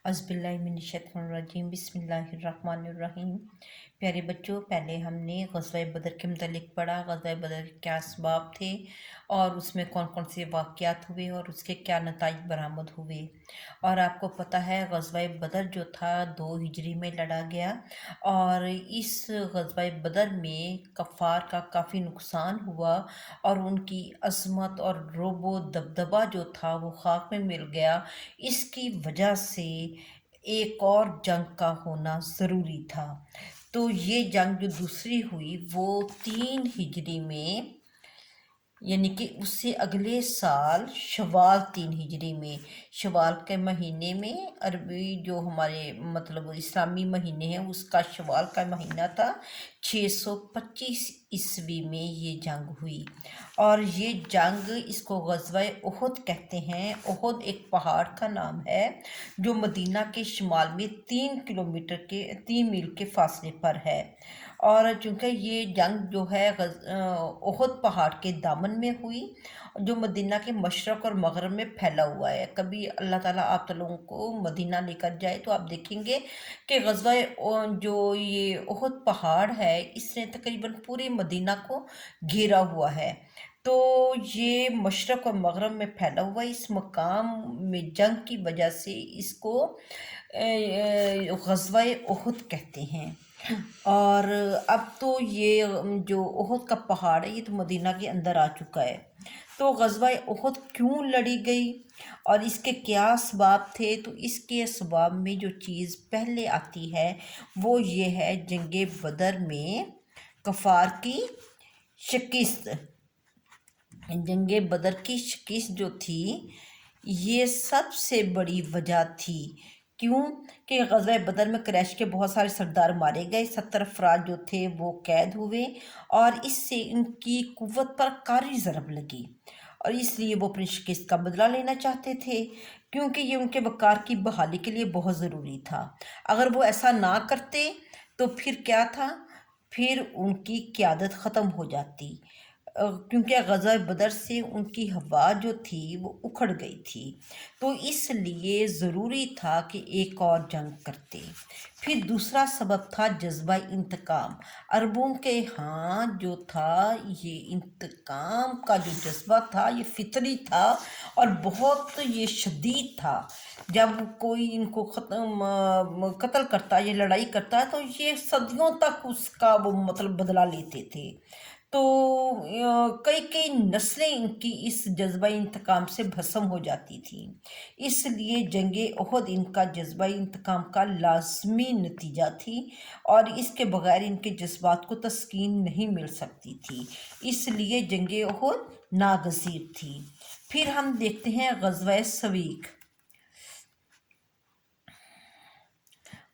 اعوذ باللہ من الشیطان الرجیم بسم اللہ الرحمن الرحیم۔ پیارے بچوں، پہلے ہم نے غزوہ بدر کے متعلق پڑھا، غزوہ بدر کے کیا اسباب تھے اور اس میں کون کون سے واقعات ہوئے اور اس کے کیا نتائج برآمد ہوئے۔ اور آپ کو پتہ ہے غزوہ بدر جو تھا 2 ہجری میں لڑا گیا، اور اس غزوہ بدر میں کفار کا کافی نقصان ہوا اور ان کی عظمت اور رعب و دبدبہ جو تھا وہ خاک میں مل گیا۔ اس کی وجہ سے ایک اور جنگ کا ہونا ضروری تھا۔ تو یہ جنگ جو دوسری ہوئی وہ 3 ہجری میں، یعنی کہ اس سے اگلے سال شوال 3 ہجری میں، شوال کے مہینے میں، عربی جو ہمارے مطلب اسلامی مہینے ہیں اس کا شوال کا مہینہ تھا، 625 عیسوی میں یہ جنگ ہوئی۔ اور یہ جنگ، اس کو غزوہ احد کہتے ہیں۔ احد ایک پہاڑ کا نام ہے جو مدینہ کے شمال میں 3 میل کے فاصلے پر ہے۔ اور چونکہ یہ جنگ جو ہے احد پہاڑ کے دامن میں ہوئی، جو مدینہ کے مشرق اور مغرب میں پھیلا ہوا ہے۔ کبھی اللہ تعالیٰ آپ لوگوں کو مدینہ لے کر جائے تو آپ دیکھیں گے کہ غزوہ جو یہ احد پہاڑ ہے اس نے تقریباً پورے مدینہ کو گھیرا ہوا ہے۔ تو یہ مشرق اور مغرب میں پھیلا ہوا ہے۔ اس مقام میں جنگ کی وجہ سے اس کو غزوہ احد کہتے ہیں۔ اور اب تو یہ جو احد کا پہاڑ ہے یہ تو مدینہ کے اندر آ چکا ہے۔ تو غزوہ احد کیوں لڑی گئی اور اس کے کیا اسباب تھے؟ تو اس کے اسباب میں جو چیز پہلے آتی ہے وہ یہ ہے جنگ بدر میں کفار کی شکست۔ جنگ بدر کی شکست جو تھی یہ سب سے بڑی وجہ تھی۔ کیوں کہ غزوہ بدر میں قریش کے بہت سارے سردار مارے گئے، 70 افراد جو تھے وہ قید ہوئے، اور اس سے ان کی قوت پر کاری ضرب لگی، اور اس لیے وہ اپنی شکست کا بدلہ لینا چاہتے تھے، کیونکہ یہ ان کے وقار کی بحالی کے لیے بہت ضروری تھا۔ اگر وہ ایسا نہ کرتے تو پھر کیا تھا؟ پھر ان کی قیادت ختم ہو جاتی، کیونکہ غزوہ بدر سے ان کی ہوا جو تھی وہ اکھڑ گئی تھی۔ تو اس لیے ضروری تھا کہ ایک اور جنگ کرتے۔ پھر دوسرا سبب تھا جذبہ انتقام۔ عربوں کے ہاں جو تھا یہ انتقام کا جو جذبہ تھا یہ فطری تھا اور بہت یہ شدید تھا۔ جب کوئی ان کو قتل کرتا یا لڑائی کرتا تو یہ صدیوں تک اس کا وہ مطلب بدلہ لیتے تھے۔ تو کئی نسلیں ان کی اس جذبہ انتقام سے بھسم ہو جاتی تھیں۔ اس لیے جنگ احد ان کا جذبہ انتقام کا لازمی نتیجہ تھی، اور اس کے بغیر ان کے جذبات کو تسکین نہیں مل سکتی تھی، اس لیے جنگ احد ناگزیر تھی۔ پھر ہم دیکھتے ہیں غزوہ سویق۔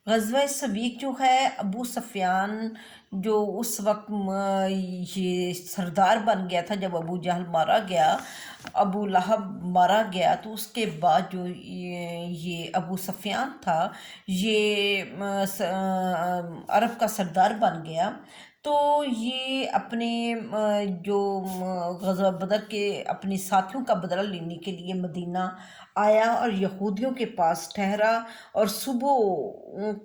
غزوہ سویق جو ہے، ابو سفیان جو اس وقت یہ سردار بن گیا تھا، جب ابو جہل مارا گیا، ابو لہب مارا گیا، تو اس کے بعد جو یہ ابو سفیان تھا یہ عرب کا سردار بن گیا۔ تو یہ اپنے جو غزوہ بدر کے اپنے ساتھیوں کا بدلہ لینے کے لیے مدینہ آیا اور یہودیوں کے پاس ٹھہرا، اور صبح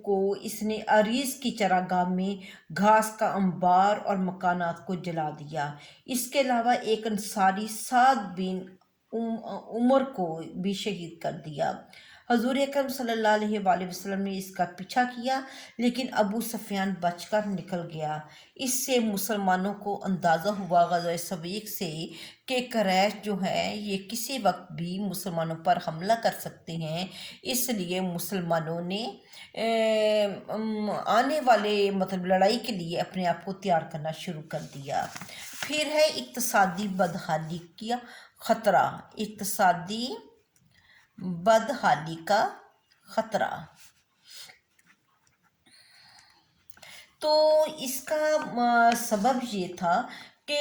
کو اس نے عریس کی چراگاہ میں گھاس کا انبار اور مکانات کو جلا دیا۔ اس کے علاوہ ایک انصاری سعد بن عمر کو بھی شہید کر دیا۔ حضور اکرم صلی اللہ علیہ وآلہ وسلم نے اس کا پیچھا کیا، لیکن ابو سفیان بچ کر نکل گیا۔ اس سے مسلمانوں کو اندازہ ہوا غزوہ سویق سے کہ قریش جو ہے یہ کسی وقت بھی مسلمانوں پر حملہ کر سکتے ہیں، اس لیے مسلمانوں نے آنے والے مطلب لڑائی کے لیے اپنے آپ کو تیار کرنا شروع کر دیا۔ پھر ہے اقتصادی بدحالی کا خطرہ۔ اقتصادی بدحالی کا خطرہ، تو اس کا سبب یہ تھا کہ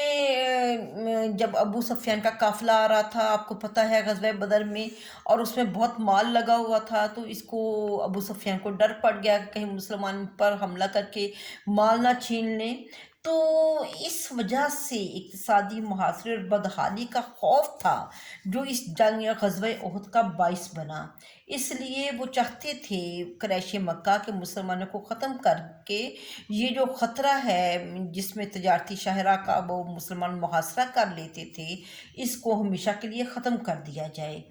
جب ابو سفیان کا قافلہ آ رہا تھا، آپ کو پتہ ہے غزوہ بدر میں، اور اس میں بہت مال لگا ہوا تھا، تو اس کو ابو سفیان کو ڈر پڑ گیا کہ کہیں مسلمان پر حملہ کر کے مال نہ چھین لیں۔ تو اس وجہ سے اقتصادی محاصرے اور بدحالی کا خوف تھا جو اس جنگ یا غزوہ احد کا باعث بنا۔ اس لیے وہ چاہتے تھے قریش مکہ کے مسلمانوں کو ختم کر کے یہ جو خطرہ ہے جس میں تجارتی شاہراہ کا وہ مسلمان محاصرہ کر لیتے تھے، اس کو ہمیشہ کے لیے ختم کر دیا جائے۔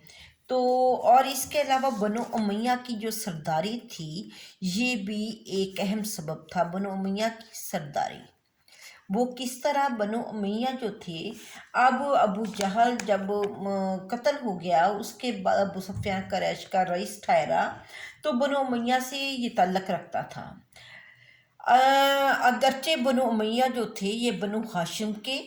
تو اور اس کے علاوہ بنو امیہ کی جو سرداری تھی یہ بھی ایک اہم سبب تھا۔ بنو امیہ کی سرداری وہ کس طرح؟ بنو امیہ جو تھے، اب ابو جہل جب قتل ہو گیا اس کے بعد ابو سفیان قریش کا رئیس ٹھہرا تو بنو امیہ سے یہ تعلق رکھتا تھا۔ اگرچہ بنو امیہ جو تھے یہ بنو ہاشم کے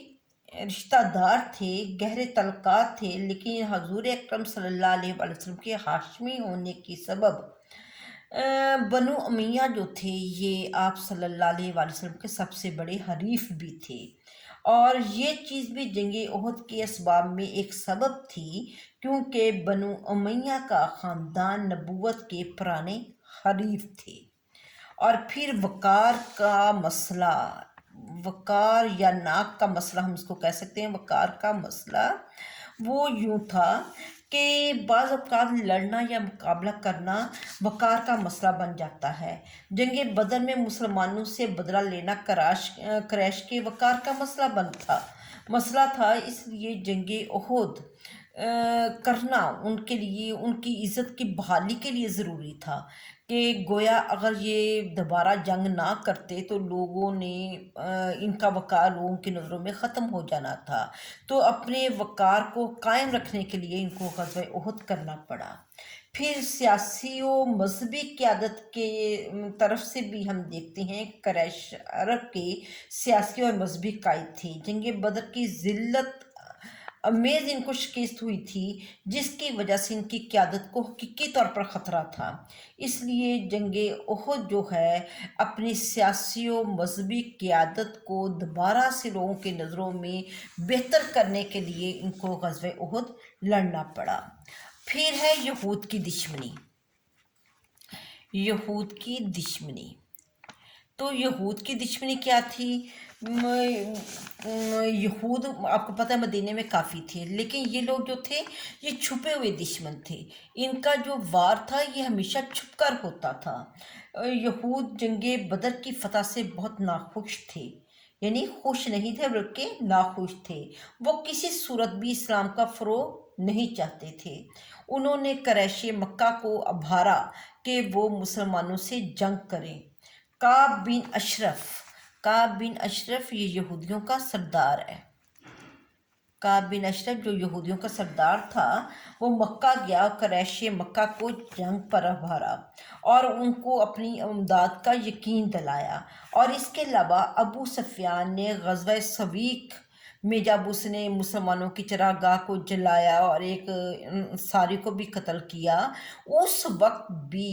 رشتہ دار تھے، گہرے تعلقات تھے، لیکن حضور اکرم صلی اللہ علیہ وآلہ وسلم کے ہاشمی ہونے کی سبب بنو امیہ جو تھے یہ آپ صلی اللہ علیہ وآلہ وسلم کے سب سے بڑے حریف بھی تھے، اور یہ چیز بھی جنگ احد کے اسباب میں ایک سبب تھی کیونکہ بنو امیہ کا خاندان نبوت کے پرانے حریف تھے۔ اور پھر وقار کا مسئلہ، وقار یا ناک کا مسئلہ ہم اس کو کہہ سکتے ہیں، وقار کا مسئلہ وہ یوں تھا کہ بعض اوقات لڑنا یا مقابلہ کرنا وقار کا مسئلہ بن جاتا ہے۔ جنگ بدر میں مسلمانوں سے بدلہ لینا قریش کے وقار کا مسئلہ تھا، اس لیے جنگ احد کرنا ان کے لیے ان کی عزت کی بحالی کے لیے ضروری تھا کہ گویا اگر یہ دوبارہ جنگ نہ کرتے تو لوگوں نے ان کا وقار لوگوں کی نظروں میں ختم ہو جانا تھا، تو اپنے وقار کو قائم رکھنے کے لیے ان کو غزوہ احد کرنا پڑا۔ پھر سیاسی و مذہبی قیادت کے طرف سے بھی ہم دیکھتے ہیں قریش عرب کے سیاسی اور مذہبی قائد تھے۔ جنگ بدر کی ذلت امیز ان کو شکست ہوئی تھی جس کی وجہ سے ان کی قیادت کو حقیقی طور پر خطرہ تھا، اس لیے جنگ احد جو ہے اپنی سیاسی و مذہبی قیادت کو دوبارہ سے لوگوں کی نظروں میں بہتر کرنے کے لیے ان کو غزوہ احد لڑنا پڑا۔ پھر ہے یہود کی دشمنی۔ یہود کی دشمنی تو یہود کی دشمنی کیا تھی؟ یہود آپ کو پتہ ہے مدینے میں کافی تھے، لیکن یہ لوگ جو تھے یہ چھپے ہوئے دشمن تھے، ان کا جو وار تھا یہ ہمیشہ چھپ کر ہوتا تھا۔ یہود جنگ بدر کی فتح سے بہت ناخوش تھے، یعنی خوش نہیں تھے بلکہ ناخوش تھے، وہ کسی صورت بھی اسلام کا فروغ نہیں چاہتے تھے۔ انہوں نے قریش مکہ کو ابھارا کہ وہ مسلمانوں سے جنگ کریں۔ کعب بن اشرف یہ یہودیوں کا سردار ہے۔ کعب بن اشرف جو یہودیوں کا سردار تھا وہ مکہ گیا، قریش مکہ کو جنگ پر ابھارا اور ان کو اپنی امداد کا یقین دلایا۔ اور اس کے علاوہ ابو سفیان نے غزوہ سویق میں جب اس نے مسلمانوں کی چراگاہ کو جلایا اور ایک انصاری کو بھی قتل کیا، اس وقت بھی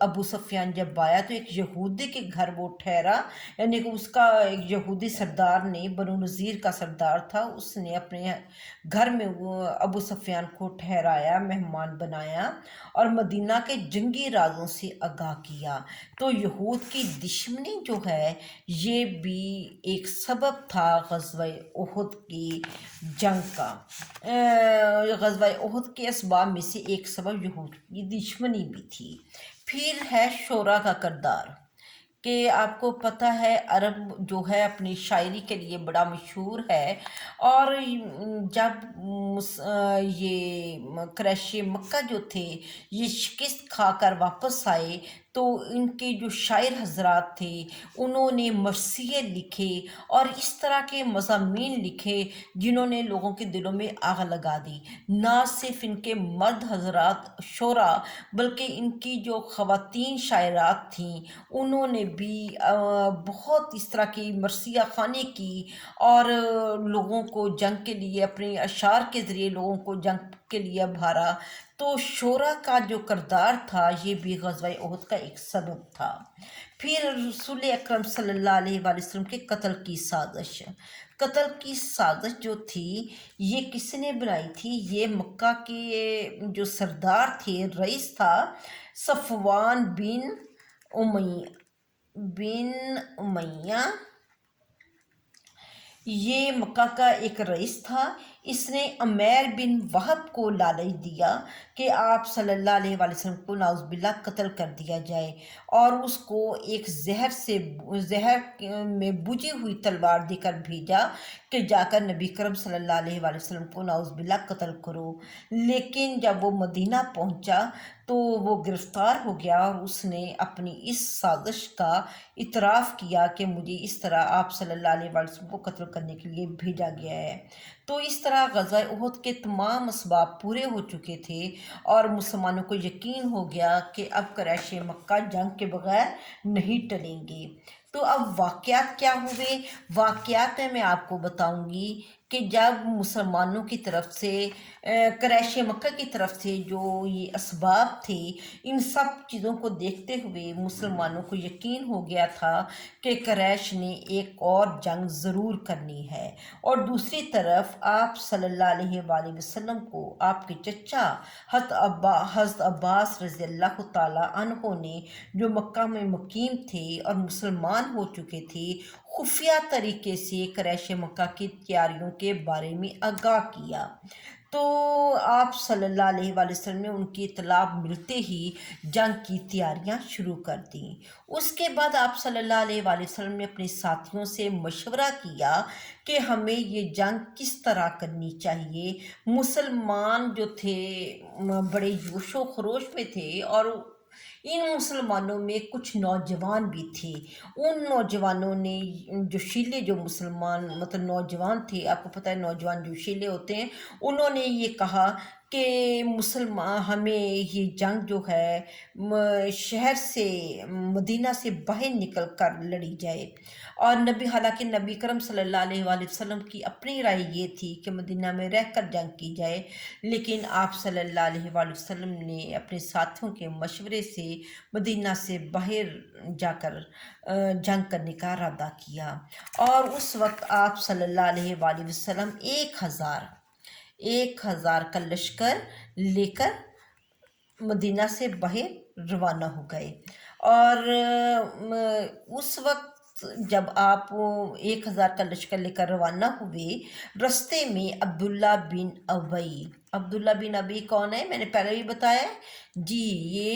ابو سفیان جب آیا تو ایک یہودی کے گھر وہ ٹھہرا، یعنی کہ اس کا ایک یہودی سردار نے، بنو نذیر کا سردار تھا، اس نے اپنے گھر میں ابو سفیان کو ٹھہرایا، مہمان بنایا اور مدینہ کے جنگی رازوں سے آگاہ کیا۔ تو یہود کی دشمنی جو ہے یہ بھی ایک سبب تھا غزوہ احد کی جنگ کا۔ غزوہ احد کے اسباب میں سے ایک سبب یہود کی دشمنی بھی تھی۔ پھر ہے شورا کا کردار کہ آپ کو پتہ ہے عرب جو ہے اپنی شاعری کے لیے بڑا مشہور ہے، اور جب یہ قریش مکہ جو تھے یہ شکست کھا کر واپس آئے تو ان کے جو شاعر حضرات تھے انہوں نے مرثیے لکھے اور اس طرح کے مضامین لکھے جنہوں نے لوگوں کے دلوں میں آگ لگا دی۔ نہ صرف ان کے مرد حضرات شعراء بلکہ ان کی جو خواتین شاعرات تھیں انہوں نے بھی بہت اس طرح کی مرثیہ خوانی کی اور لوگوں کو جنگ کے لیے اپنے اشعار کے ذریعے لوگوں کو جنگ کے لیے ابھارا۔ تو شعراء کا جو کردار تھا یہ بھی غزوہ احد کا ایک سبب تھا۔ پھر رسول اکرم صلی اللہ علیہ وآلہ وسلم کے قتل کی سازش۔ قتل کی سازش جو تھی یہ کس نے بنائی تھی؟ یہ مکہ کے جو سردار تھے، رئیس تھا صفوان بن امیہ یہ مکہ کا ایک رئیس تھا. اس نے عمیر بن وہب کو لالچ دیا کہ آپ صلی اللہ علیہ وآلہ وسلم کو نعوذ باللہ قتل کر دیا جائے، اور اس کو ایک زہر میں بجھی ہوئی تلوار دے کر بھیجا کہ جا کر نبی کرم صلی اللہ علیہ وآلہ وسلم کو نعوذ باللہ قتل کرو. لیکن جب وہ مدینہ پہنچا تو وہ گرفتار ہو گیا، اور اس نے اپنی اس سازش کا اعتراف کیا کہ مجھے اس طرح آپ صلی اللہ علیہ وآلہ وسلم کو قتل کرنے کے لیے بھیجا گیا ہے. تو اس طرح غزوہ احد کے تمام اسباب پورے ہو چکے تھے، اور مسلمانوں کو یقین ہو گیا کہ اب قریش مکہ جنگ کے بغیر نہیں ٹلیں گے. تو اب واقعات کیا ہوئے؟ واقعات میں آپ کو بتاؤں گی کہ جب مسلمانوں کی طرف سے قریش مکہ کی طرف سے جو یہ اسباب تھے، ان سب چیزوں کو دیکھتے ہوئے مسلمانوں کو یقین ہو گیا تھا کہ قریش نے ایک اور جنگ ضرور کرنی ہے. اور دوسری طرف آپ صلی اللہ علیہ وآلہ وسلم کو آپ کے چچا حضرت عباس رضی اللہ تعالیٰ عنہ نے، جو مکہ میں مقیم تھے اور مسلمان ہو چکے تھے، خفیہ طریقے سے قریش مکہ کی تیاریوں کے بارے میں آگاہ کیا. تو آپ صلی اللہ علیہ وآلہ وسلم نے ان کی اطلاع ملتے ہی جنگ کی تیاریاں شروع کر دیں. اس کے بعد آپ صلی اللہ علیہ وآلہ وسلم نے اپنے ساتھیوں سے مشورہ کیا کہ ہمیں یہ جنگ کس طرح کرنی چاہیے. مسلمان جو تھے بڑے جوش و خروش میں تھے، اور ان مسلمانوں میں کچھ نوجوان بھی تھے. ان نوجوانوں نے جوشیلے، جو مسلمان مطلب نوجوان تھے، آپ کو پتہ ہے نوجوان جوشیلے ہوتے ہیں، انہوں نے یہ کہا کہ ہمیں یہ جنگ جو ہے شہر سے، مدینہ سے باہر نکل کر لڑی جائے. اور حالانکہ نبی کرم صلی اللہ علیہ وآلہ وسلم کی اپنی رائے یہ تھی کہ مدینہ میں رہ کر جنگ کی جائے، لیکن آپ صلی اللہ علیہ وآلہ وسلم نے اپنے ساتھیوں کے مشورے سے مدینہ سے باہر جا کر جنگ کرنے کا ارادہ کیا. اور اس وقت آپ صلی اللہ علیہ وآلہ وسلم 1000 کا لشکر لے کر مدینہ سے باہر روانہ ہو گئے. اور اس وقت جب آپ 1000 کا لشکر لے کر روانہ ہوئے، رستے میں عبداللہ بن ابی کون ہے؟ میں نے پہلے بھی بتایا جی، یہ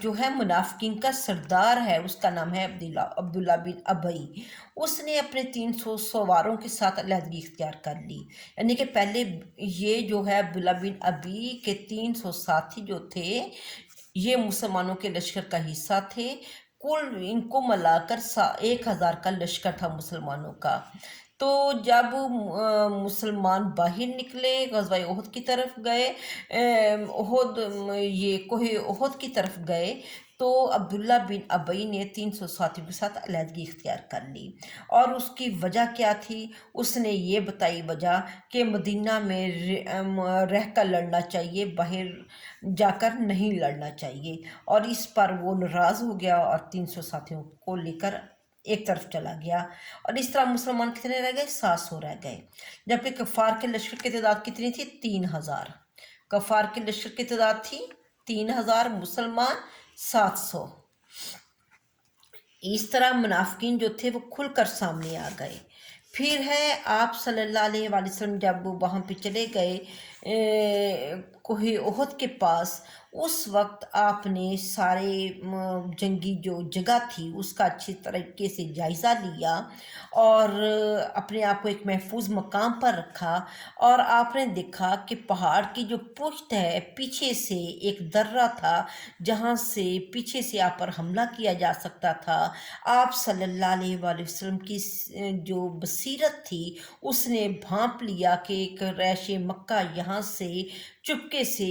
جو ہے منافقین کا سردار ہے، اس کا نام ہے عبداللہ بن ابی. اس نے اپنے 300 سواروں کے ساتھ علیحدگی اختیار کر لی. یعنی کہ پہلے یہ جو ہے عبداللہ بن ابی کے 300 ساتھی جو تھے، یہ مسلمانوں کے لشکر کا حصہ تھے. کل ان کو ملا کر 1000 کا لشکر تھا مسلمانوں کا. تو جب مسلمان باہر نکلے، غزوہ احد کی طرف گئے، کوہ احد کی طرف گئے، تو عبداللہ بن ابی نے 300 ساتھیوں کے ساتھ علیحدگی اختیار کر لی. اور اس کی وجہ کیا تھی؟ اس نے یہ بتائی وجہ کہ مدینہ میں رہ کر لڑنا چاہیے، باہر جا کر نہیں لڑنا چاہیے. اور اس پر وہ ناراض ہو گیا اور 300 ساتھیوں کو لے کر ایک طرف چلا گیا. اور اس طرح مسلمان کتنے رہ گئے؟ 700 رہ گئے. جبکہ کفار کے لشکر کی تعداد کتنی تھی؟ 3000. کفار کے لشکر کی تعداد تھی 3000، مسلمان 700. اس طرح منافقین جو تھے وہ کھل کر سامنے آ گئے. پھر ہے آپ صلی اللہ علیہ وآلہ وسلم جب وہاں پہ چلے گئے کوہ احد کے پاس، اس وقت آپ نے سارے جنگی جو جگہ تھی اس کا اچھی طریقے سے جائزہ لیا، اور اپنے آپ کو ایک محفوظ مقام پر رکھا. اور آپ نے دیکھا کہ پہاڑ کی جو پشت ہے، پیچھے سے ایک درہ تھا جہاں سے پیچھے سے آپ پر حملہ کیا جا سکتا تھا. آپ صلی اللہ علیہ وآلہ وسلم کی جو بصیرت تھی، اس نے بھانپ لیا کہ قریش مکہ یہاں سے چپکے سے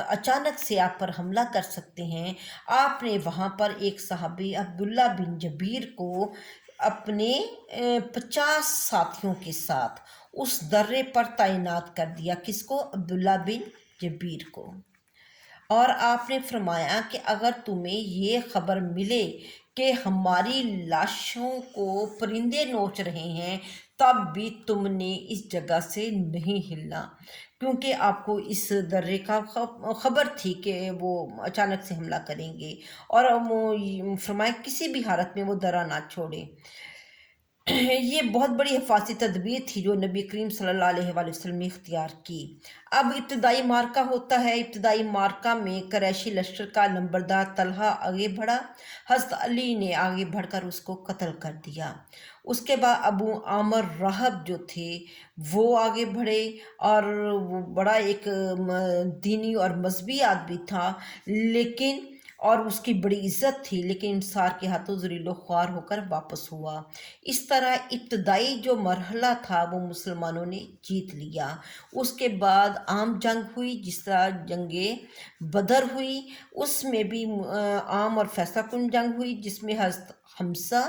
اچانک سے آپ پر حملہ کر سکتے ہیں. آپ نے وہاں پر ایک صحابی عبداللہ بن جبیر کو اپنے 50 ساتھیوں کے ساتھ اس درے پر تعینات کر دیا. کس کو؟ عبداللہ بن جبیر کو. اور آپ نے فرمایا کہ اگر تمہیں یہ خبر ملے کہ ہماری لاشوں کو پرندے نوچ رہے ہیں، تب بھی تم نے اس جگہ سے نہیں ہلنا، کیونکہ آپ کو اس درے کا خبر تھی کہ وہ اچانک سے حملہ کریں گے. اور فرمایا کسی بھی حالت میں وہ درہ نہ چھوڑے. یہ بہت بڑی حفاظتی تدبیر تھی جو نبی کریم صلی اللہ علیہ وآلہ وسلم نے اختیار کی۔ اب ابتدائی مارکہ ہوتا ہے۔ ابتدائی مارکہ میں قریشی لشکر کا نمبردار طلحہ آگے بڑھا، حضرت علی نے آگے بڑھ کر اس کو قتل کر دیا۔ اس کے بعد ابو عامر راہب جو تھے وہ آگے بڑھے، اور وہ بڑا ایک دینی اور مذہبی آدمی تھا، لیکن اور اس کی بڑی عزت تھی، لیکن انصار کے ہاتھوں ذلیل و خوار ہو کر واپس ہوا۔ اس طرح ابتدائی جو مرحلہ تھا وہ مسلمانوں نے جیت لیا۔ اس کے بعد عام جنگ ہوئی، جس طرح جنگ بدر ہوئی، اس میں بھی عام اور فیصلہ کن جنگ ہوئی، جس میں حضرت حمزہ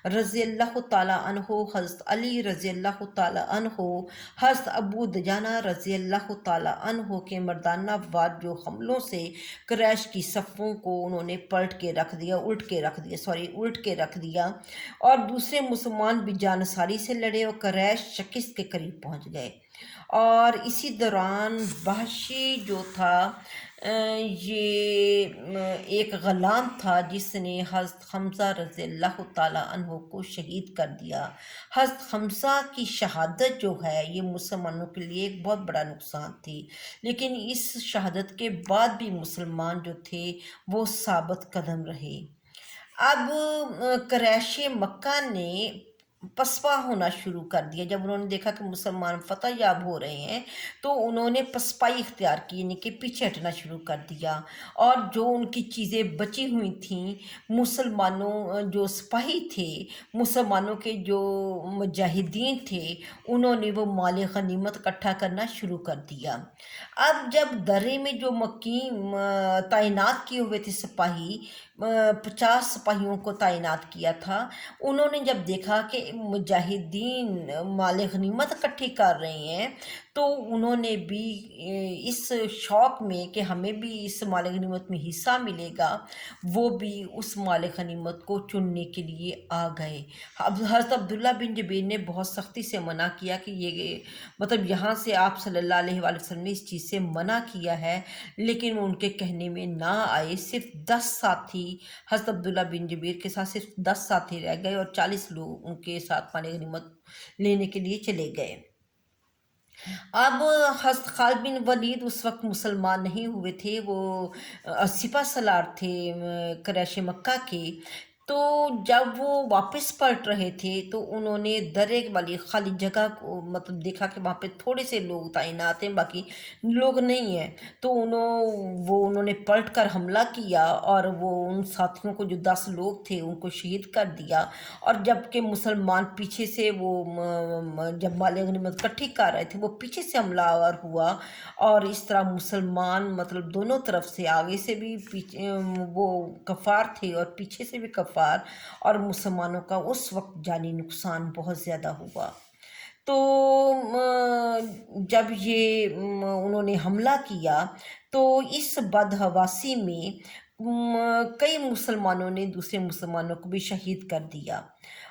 رضی اللہ تعالیٰ عنہ، حضرت علی رضی اللہ تعالیٰ عنہ، حضرت ابو دجانہ رضی اللہ تعالیٰ عنہ کے مردانہ وار جو حملوں سے قریش کی صفوں کو انہوں نے الٹ کے رکھ دیا، اور دوسرے مسلمان بھی جانصاری سے لڑے اور قریش شکست کے قریب پہنچ گئے۔ اور اسی دوران وحشی جو تھا یہ ایک غلام تھا جس نے حضرت حمزہ رضی اللہ تعالیٰ عنہ کو شہید کر دیا۔ حضرت حمزہ کی شہادت جو ہے یہ مسلمانوں کے لیے ایک بہت بڑا نقصان تھی، لیکن اس شہادت کے بعد بھی مسلمان جو تھے وہ ثابت قدم رہے۔ اب قریش مکہ نے پسپا ہونا شروع کر دیا۔ جب انہوں نے دیکھا کہ مسلمان فتح یاب ہو رہے ہیں تو انہوں نے پسپائی اختیار کی، یعنی کہ پیچھے ہٹنا شروع کر دیا، اور جو ان کی چیزیں بچی ہوئی تھیں، مسلمانوں جو سپاہی تھے، مسلمانوں کے جو مجاہدین تھے، انہوں نے وہ مال غنیمت اکٹھا کرنا شروع کر دیا۔ اب جب درے میں جو مکی تعینات کیے ہوئے تھے سپاہی، 50 سپاہیوں کو تعینات کیا تھا، انہوں نے جب دیکھا کہ مجاہدین مال غنیمت اکٹھی کر رہے ہیں تو انہوں نے بھی اس شوق میں کہ ہمیں بھی اس مال غنیمت میں حصہ ملے گا، وہ بھی اس مال غنیمت کو چننے کے لیے آ گئے۔ اب حضرت عبداللہ بن جبیر نے بہت سختی سے منع کیا کہ یہ مطلب یہاں سے آپ صلی اللہ علیہ وآلہ وسلم نے اس چیز سے منع کیا ہے، لیکن ان کے کہنے میں نہ آئے۔ صرف 10 ساتھی حضرت عبداللہ بن جبیر کے ساتھ، صرف 10 ساتھی رہ گئے، اور 40 لوگ ان کے ساتھ مال غنیمت لینے کے لیے چلے گئے۔ اب حضرت خالد بن ولید اس وقت مسلمان نہیں ہوئے تھے، وہ سپہ سالار تھے قریش مکہ کے۔ تو جب وہ واپس پلٹ رہے تھے تو انہوں نے درے والی خالی جگہ کو مطلب دیکھا کہ وہاں پہ تھوڑے سے لوگ تعینات ہیں، باقی لوگ نہیں ہیں، تو انہوں نے پلٹ کر حملہ کیا، اور وہ ان ساتھیوں کو جو 10 لوگ تھے ان کو شہید کر دیا۔ اور جب کہ مسلمان پیچھے سے وہ جب مال غنیمت اکٹھی کر رہے تھے وہ پیچھے سے حملہ آور ہوا، اور اس طرح مسلمان مطلب دونوں طرف سے، آگے سے بھی وہ کفار تھے اور پیچھے سے بھی کفار، اور مسلمانوں کا اس وقت جانی نقصان بہت زیادہ ہوا۔ تو جب یہ انہوں نے حملہ کیا تو اس بدحواسی میں کئی مسلمانوں نے دوسرے مسلمانوں کو بھی شہید کر دیا،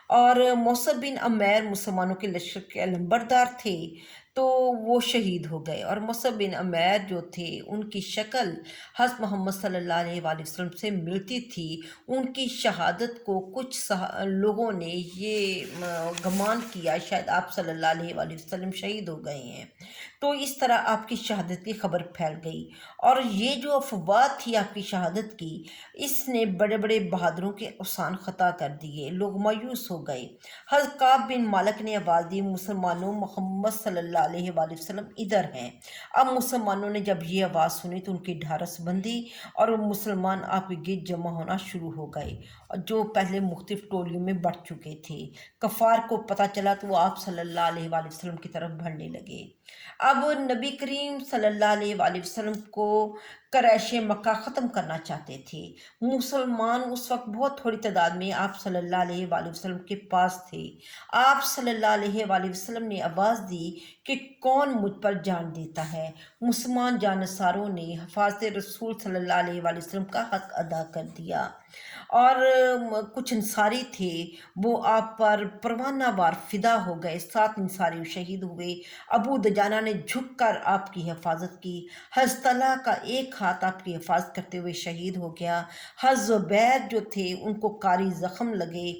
اور موصب بن عمیر مسلمانوں کے لشکر کے علمبردار تھے تو وہ شہید ہو گئے، اور موصب بن عمیر جو تھے ان کی شکل حضرت محمد صلی اللہ علیہ وآلہ وسلم سے ملتی تھی۔ ان کی شہادت کو کچھ لوگوں نے یہ گمان کیا شاید آپ صلی اللہ علیہ وآلہ وسلم شہید ہو گئے ہیں، تو اس طرح آپ کی شہادت کی خبر پھیل گئی، اور یہ جو افواہ تھی آپ کی شہادت کی، اس نے بڑے بڑے بہادروں کے اوسان خطا کر دیے، لوگ مایوس ہو گئے۔ حضرت کعب بن مالک نے آواز دی، مسلمانوں محمد صلی اللہ علیہ وآلہ وسلم ادھر ہیں۔ اب مسلمانوں نے جب یہ آواز سنی تو ان کی ڈھارس بندھی، اور مسلمان آپ کے گرد جمع ہونا شروع ہو گئے، جو پہلے مختلف ٹولیوں میں بٹ چکے تھے۔ کفار کو پتہ چلا تو وہ آپ صلی اللہ علیہ وآلہ وسلم کی طرف بڑھنے لگے۔ اب نبی کریم صلی اللہ علیہ وآلہ وسلم کو قریش مکہ ختم کرنا چاہتے تھے۔ مسلمان اس وقت بہت تھوڑی تعداد میں آپ صلی اللہ علیہ وآلہ وسلم کے پاس تھے۔ آپ صلی اللہ علیہ وآلہ وسلم نے آواز دی کہ کون مجھ پر جان دیتا ہے۔ مسلمان جانصاروں نے حفاظت رسول صلی اللہ علیہ وآلہ وسلم کا حق ادا کر دیا، اور کچھ انصاری تھے وہ آپ پر پروانہ وار فدا ہو گئے۔ 7 انصاری شہید ہوئے۔ ابو دجانہ نے جھک کر آپ کی حفاظت کی۔ حضرت طلحہ کا ایک ہاتھ آپ کی حفاظت کرتے ہوئے شہید ہو گیا۔ حضرت زبیر جو تھے ان کو کاری زخم لگے۔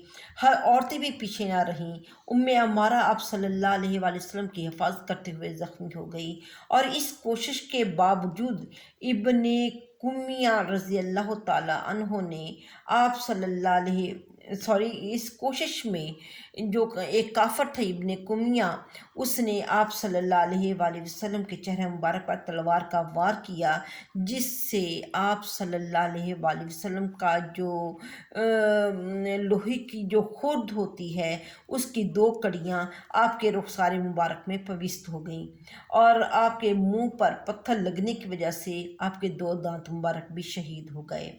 عورتیں بھی پیچھے نہ رہیں۔ عمارہ آپ صلی اللہ علیہ وآلہ وسلم کی حفاظت کرتے ہوئے زخمی ہو گئی، اور اس کوشش کے باوجود ابن کمیہ رضی اللہ تعالیٰ عنہ نے آپ صلی اللہ علیہ اس کوشش میں جو ایک کافر تھا ابن کمیہ، اس نے آپ صلی اللہ علیہ وآلہ وسلم کے چہرے مبارک پر تلوار کا وار کیا، جس سے آپ صلی اللہ علیہ وآلہ وسلم کا جو لوہے کی جو خرد ہوتی ہے اس کی 2 کڑیاں آپ کے رخسار مبارک میں پیوست ہو گئیں، اور آپ کے منہ پر پتھر لگنے کی وجہ سے آپ کے 2 دانت مبارک بھی شہید ہو گئے۔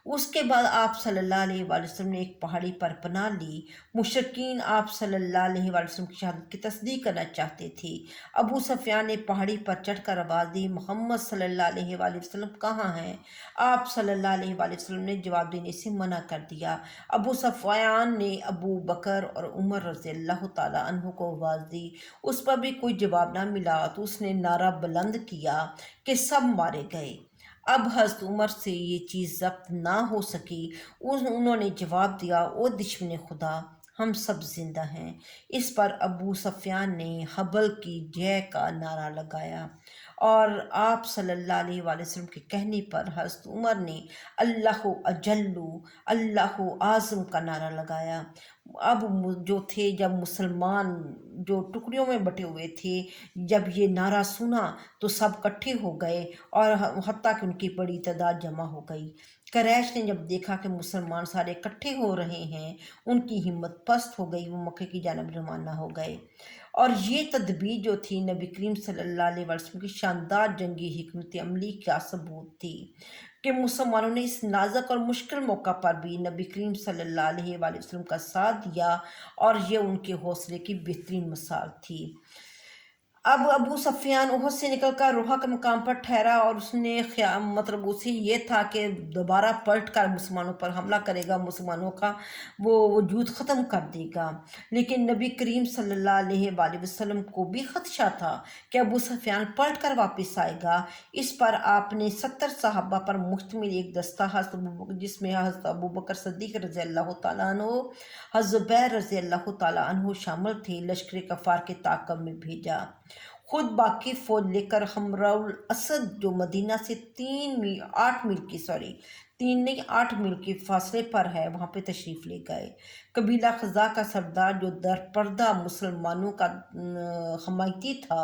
اس کے بعد آپ صلی اللہ علیہ وآلہ وسلم نے ایک پہاڑی پر پناہ لی۔ مشرکین آپ صلی اللہ علیہ وآلہ وسلم کی شہادت کی تصدیق کرنا چاہتے تھے۔ ابو سفیان نے پہاڑی پر چڑھ کر آواز دی، محمد صلی اللہ علیہ وآلہ وسلم کہاں ہیں؟ آپ صلی اللہ علیہ وآلہ وسلم نے جواب دینے سے منع کر دیا۔ ابو سفیان نے ابو بکر اور عمر رضی اللہ تعالیٰ عنہ کو آواز دی، اس پر بھی کوئی جواب نہ ملا تو اس نے نعرہ بلند کیا کہ سب مارے گئے۔ اب حضرت عمر سے یہ چیز ضبط نہ ہو سکی، انہوں نے جواب دیا، او دشمن خدا، ہم سب زندہ ہیں۔ اس پر ابو سفیان نے حبل کی جے کا نعرہ لگایا، اور آپ صلی اللہ علیہ وآلہ وسلم کے کہنے پر حضرت عمر نے اللہ اجلو اللہ اعظم کا نعرہ لگایا۔ اب جو تھے، جب مسلمان جو ٹکڑیوں میں بٹے ہوئے تھے، جب یہ نعرہ سنا تو سب کٹھے ہو گئے، اور حتیٰ کہ ان کی بڑی تعداد جمع ہو گئی۔ قریش نے جب دیکھا کہ مسلمان سارے اکٹھے ہو رہے ہیں، ان کی ہمت پست ہو گئی، وہ مکے کی جانب روانہ ہو گئے۔ اور یہ تدبیر جو تھی نبی کریم صلی اللہ علیہ وسلم کی شاندار جنگی حکمت عملی کا ثبوت تھی کہ مسلمانوں نے اس نازک اور مشکل موقع پر بھی نبی کریم صلی اللہ علیہ وآلہ وسلم کا ساتھ دیا، اور یہ ان کے حوصلے کی بہترین مثال تھی۔ اب ابو سفیان احد سے نکل کر روحہ کے مقام پر ٹھہرا، اور اس نے اسے یہ تھا کہ دوبارہ پلٹ کر مسلمانوں پر حملہ کرے گا، مسلمانوں کا وہ وجود ختم کر دے گا۔ لیکن نبی کریم صلی اللہ علیہ وآلہ وسلم کو بھی خدشہ تھا کہ ابو سفیان پلٹ کر واپس آئے گا۔ اس پر آپ نے 70 صحابہ پر مشتمل ایک دستہ جس میں حضرت ابو بکر صدیق رضی اللہ تعالیٰ عنہ، حضرت زبیر رضی اللہ تعالیٰ عنہ شامل تھے، لشکر کفار کے تعاقب میں بھیجا۔ خود باقی فوج لے کر حمراء الاسد جو مدینہ سے 8 میل کے فاصلے پر ہے، وہاں پہ تشریف لے گئے۔ قبیلہ خزاع کا سردار جو درپردہ مسلمانوں کا حمایتی تھا،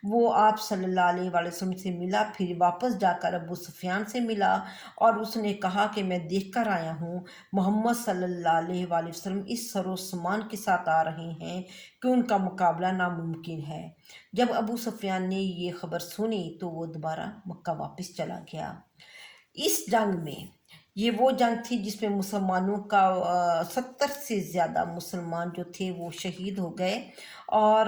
وہ آپ صلی اللہ علیہ وآلہ وسلم سے ملا، پھر واپس جا کر ابو سفیان سے ملا، اور اس نے کہا کہ میں دیکھ کر آیا ہوں محمد صلی اللہ علیہ وآلہ وسلم اس سر و سامان کے ساتھ آ رہے ہیں کہ ان کا مقابلہ ناممکن ہے۔ جب ابو سفیان نے یہ خبر سنی تو وہ دوبارہ مکہ واپس چلا گیا۔ اس جنگ میں، یہ وہ جنگ تھی جس میں مسلمانوں کا 70 سے زیادہ مسلمان جو تھے وہ شہید ہو گئے، اور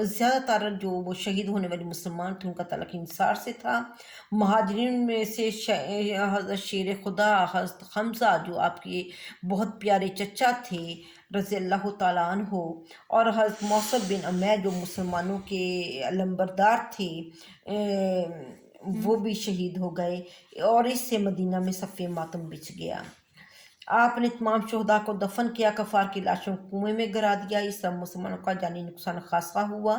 زیادہ تر جو وہ شہید ہونے والے مسلمان تھے ان کا تعلق انصار سے تھا۔ مہاجرین میں سے حضرت شیر خدا حضرت حمزہ جو آپ کے بہت پیارے چچا تھے رضی اللہ تعالیٰ عنہ، اور حضرت موصب بن عمیر جو مسلمانوں کے علمبردار تھے، وہ بھی شہید ہو گئے، اور اس سے مدینہ میں صف ماتم بچھ گیا۔ آپ نے تمام شہداء کو دفن کیا، کفار کی لاشوں کو کنویں میں گرا دیا۔ اس طرح مسلمانوں کا جانی نقصان خاصا ہوا،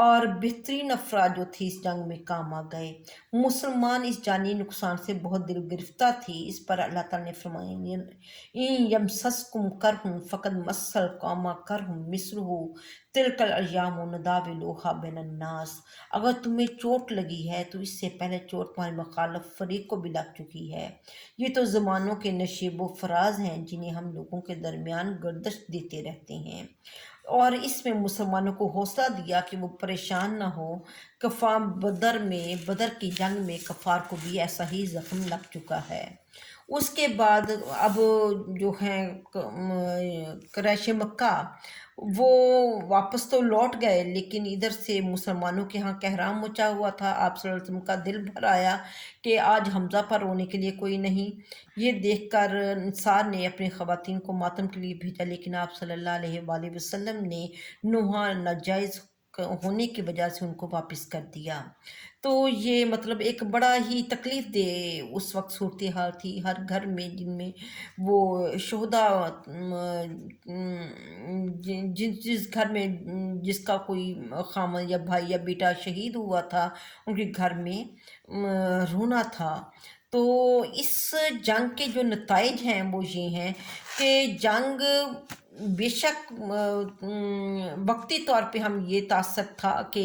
اور بہترین افراد جو تھی اس جنگ میں کام آ گئے۔ مسلمان اس جانی نقصان سے بہت دل گرفتہ تھی۔ اس پر اللہ تعالیٰ نے فرمایا، اِن یمسسکم کرح فقد مس القوم کرح مثلہ تلک الایام نداولوہا بین الناس۔ اگر تمہیں چوٹ لگی ہے تو اس سے پہلے چوٹ تمہارے مخالف فریق کو بھی لگ چکی ہے۔ یہ تو زمانوں کے نشیب و فراز ہیں جنہیں ہم لوگوں کے درمیان گردش دیتے رہتے ہیں، اور اس میں مسلمانوں کو حوصلہ دیا کہ وہ پریشان نہ ہو۔ بدر کی جنگ میں کفار کو بھی ایسا ہی زخم لگ چکا ہے۔ اس کے بعد اب جو ہیں قریش مکہ وہ واپس تو لوٹ گئے، لیکن ادھر سے مسلمانوں کے ہاں کہرام مچا ہوا تھا۔ آپ صلی اللہ علیہ وسلم کا دل بھر آیا کہ آج حمزہ پر رونے کے لیے کوئی نہیں۔ یہ دیکھ کر انصار نے اپنی خواتین کو ماتم کے لیے بھیجا، لیکن آپ صلی اللہ علیہ وآلہ وسلم نے نوحہ ناجائز ہونے کی وجہ سے ان کو واپس کر دیا۔ تو یہ مطلب ایک بڑا ہی تکلیف دہ اس وقت صورتحال تھی ہر گھر میں، جن میں وہ شہداء جس گھر میں جس کا کوئی خامد یا بھائی یا بیٹا شہید ہوا تھا، ان کے گھر میں رونا تھا۔ تو اس جنگ کے جو نتائج ہیں وہ یہ ہیں کہ جنگ بے شک وقتی طور پہ ہم یہ تاثر تھا کہ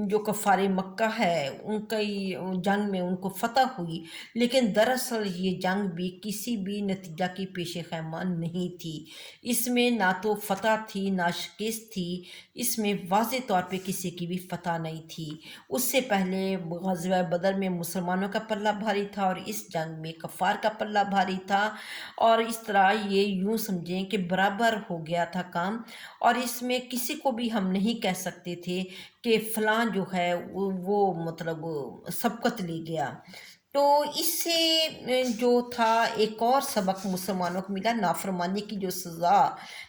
جو کفار مکہ ہے ان کی جنگ میں ان کو فتح ہوئی، لیکن دراصل یہ جنگ بھی کسی بھی نتیجہ کی پیش خیمہ نہیں تھی۔ اس میں نہ تو فتح تھی نہ شکست تھی، اس میں واضح طور پہ کسی کی بھی فتح نہیں تھی۔ اس سے پہلے غزوہ بدر میں مسلمانوں کا پلہ بھاری تھا اور اس جنگ میں کفار کا پلہ بھاری تھا، اور اس طرح یہ یوں سمجھیں کہ برابر ہو گیا تھا کام، اور اس میں کسی کو بھی ہم نہیں کہہ سکتے تھے کہ فلاں جو ہے وہ مطلب سبقت لے گیا۔ تو اس سے جو تھا ایک اور سبق مسلمانوں کو ملا، نافرمانی کی جو سزا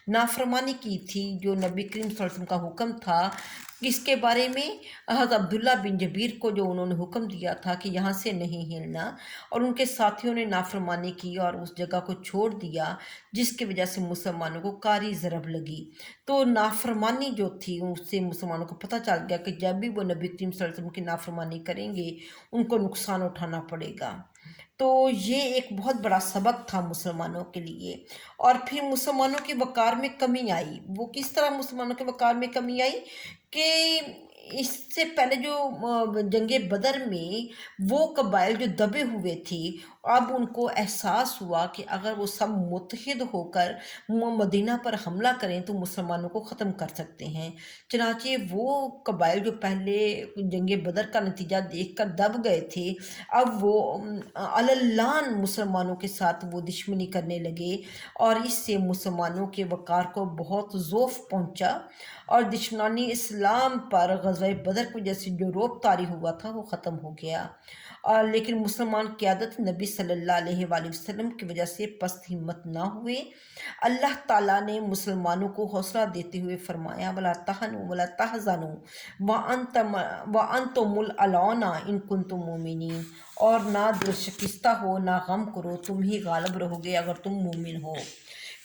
نافرمانی کی تھی، جو نبی کریم صلی اللہ علیہ وسلم کا حکم تھا اس کے بارے میں، حضرت عبداللہ بن جبیر کو جو انہوں نے حکم دیا تھا کہ یہاں سے نہیں ہلنا، اور ان کے ساتھیوں نے نافرمانی کی اور اس جگہ کو چھوڑ دیا، جس کی وجہ سے مسلمانوں کو کاری ضرب لگی۔ تو نافرمانی جو تھی اس سے مسلمانوں کو پتہ چل گیا کہ جب بھی وہ نبی کریم صلی اللہ علیہ وسلم کی نافرمانی کریں گے ان کو نقصان اٹھانا پڑے گا۔ تو یہ ایک بہت بڑا سبق تھا مسلمانوں کے لیے۔ اور پھر مسلمانوں کے وقار میں کمی آئی۔ وہ کس طرح مسلمانوں کے وقار میں کمی آئی کہ اس سے پہلے جو جنگ بدر میں وہ قبائل جو دبے ہوئے تھے، اب ان کو احساس ہوا کہ اگر وہ سب متحد ہو کر مدینہ پر حملہ کریں تو مسلمانوں کو ختم کر سکتے ہیں۔ چنانچہ وہ قبائل جو پہلے جنگ بدر کا نتیجہ دیکھ کر دب گئے تھے، اب وہ عللان مسلمانوں کے ساتھ وہ دشمنی کرنے لگے، اور اس سے مسلمانوں کے وقار کو بہت ضعف پہنچا، اور دشمنانی اسلام پر غزوہ بدر کی وجہ سے جو رعب طاری ہوا تھا وہ ختم ہو گیا۔ لیکن مسلمان قیادت نبی صلی اللہ علیہ وآلہ وسلم کی وجہ سے پست ہمت نہ ہوئے۔ اللہ تعالیٰ نے مسلمانوں کو حوصلہ دیتے ہوئے فرمایا، وَلَا تَهْنُوا وَلَا تَحْزَنُوا وَأَنْتُمُ الْأَعْلَوْنَ إِن كُنتُم مُؤْمِنِينَ، اور نہ دل شکستہ ہو نہ غم کرو، تم ہی غالب رہو گے اگر تم مومن ہو۔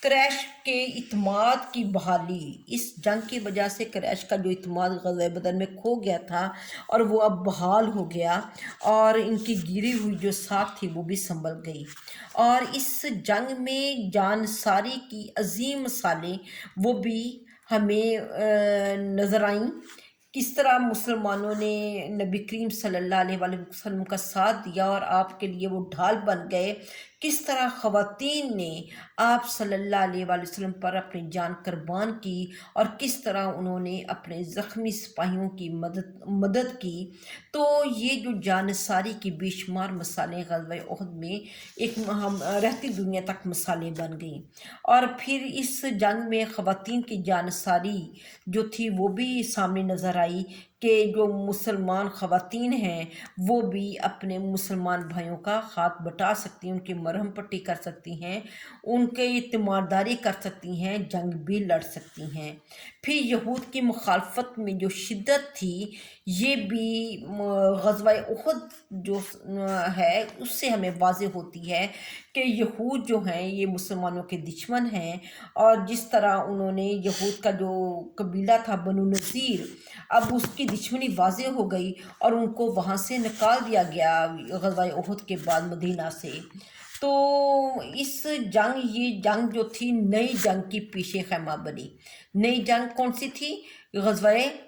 قریش کے اعتماد کی بحالی، اس جنگ کی وجہ سے قریش کا جو اعتماد غزوہ بدر میں کھو گیا تھا اور وہ اب بحال ہو گیا، اور ان کی گری ہوئی جو ساکھ تھی وہ بھی سنبھل گئی، اور اس جنگ میں جان ساری کی عظیم مثالیں وہ بھی ہمیں نظر آئیں۔ کس طرح مسلمانوں نے نبی کریم صلی اللہ علیہ وآلہ وسلم کا ساتھ دیا اور آپ کے لیے وہ ڈھال بن گئے، کس طرح خواتین نے آپ صلی اللہ علیہ وآلہ وسلم پر اپنی جان قربان کی، اور کس طرح انہوں نے اپنے زخمی سپاہیوں کی مدد کی۔ تو یہ جو جانثاری کی بے شمار مثالیں غزوہ احد میں ایک رہتی دنیا تک مثالیں بن گئیں، اور پھر اس جنگ میں خواتین کی جانثاری جو تھی وہ بھی سامنے نظر آئی کہ جو مسلمان خواتین ہیں وہ بھی اپنے مسلمان بھائیوں کا ہاتھ بٹا سکتی ہیں، ان کی مرہم پٹی کر سکتی ہیں، ان کی تیمارداری کر سکتی ہیں، جنگ بھی لڑ سکتی ہیں۔ پھر یہود کی مخالفت میں جو شدت تھی یہ بھی غزوہ احد جو ہے اس سے ہمیں واضح ہوتی ہے کہ یہود جو ہیں یہ مسلمانوں کے دشمن ہیں، اور جس طرح انہوں نے یہود کا جو قبیلہ تھا بنو نذیر، اب اس کی دشمنی واضح ہو گئی اور ان کو وہاں سے نکال دیا گیا غزوہ احد کے بعد مدینہ سے۔ تو یہ جنگ جو تھی نئی جنگ کی پیش خیمہ بنی۔ نئی جنگ کون سی تھی؟ غزوہ